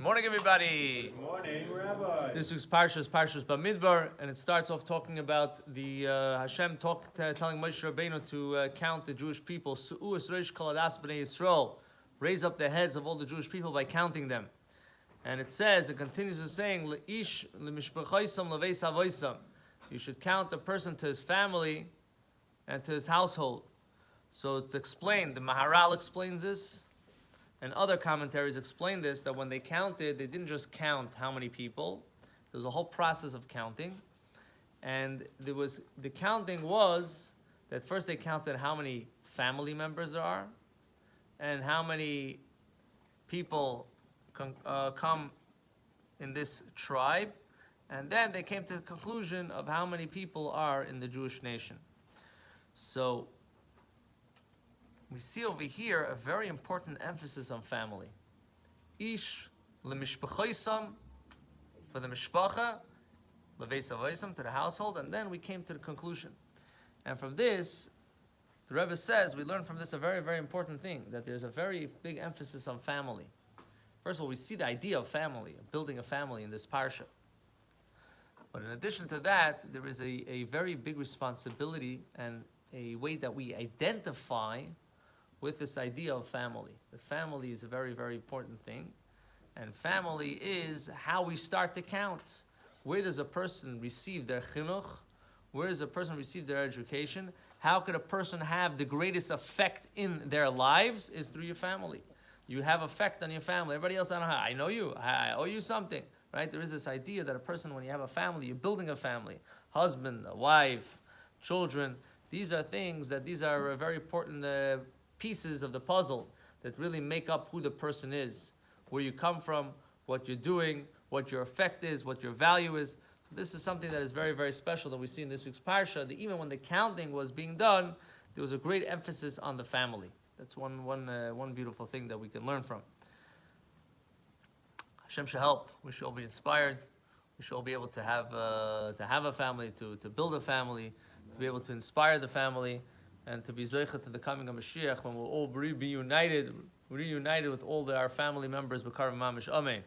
Good morning, everybody. Good morning, Rabbi. This week's parsha is Parshas Bamidbar, and it starts off talking about the Hashem telling Moshe Rabbeinu to count the Jewish people. Su'us reish kol adas b'nei Yisrael, raise up the heads of all the Jewish people by counting them. And it says, it continues with saying, Le'ish lemishpachaisam leveis avoisam. You should count the person to his family and to his household. So it's explained. The Maharal explains this. And other commentaries explain this, that when they counted, they didn't just count how many people. There was a whole process of counting. And the counting was that first they counted how many family members there are and how many people come in this tribe. And then they came to the conclusion of how many people are in the Jewish nation. So we see over here a very important emphasis on family. Ish lemishpachaisam, for the mishpacha, leveis avoisam, to the household, and then we came to the conclusion. And from this, the Rebbe says, we learn from this a very, very important thing, that there's a very big emphasis on family. First of all, we see the idea of family, of building a family in this parsha. But in addition to that, there is a very big responsibility and a way that we identify with this idea of family. The family is a very, very important thing. And family is how we start to count. Where does a person receive their chinuch? Where does a person receive their education? How could a person have the greatest effect in their lives? Is through your family. You have effect on your family. Everybody else, I know you. I owe you something. Right? There is this idea that a person, when you have a family, you're building a family. Husband, a wife, children. These are things these are very important pieces of the puzzle that really make up who the person is, where you come from, what you're doing, what your effect is, what your value is. So this is something that is very, very special that we see in this week's parsha. That even when the counting was being done, there was a great emphasis on the family. That's one beautiful thing that we can learn from. Hashem should help. We should all be inspired. We should all be able to have a family, to build a family, to be able to inspire the family, and to be zeicha to the coming of Mashiach, when we'll all be reunited with all our family members. B'karv mamish. Amen.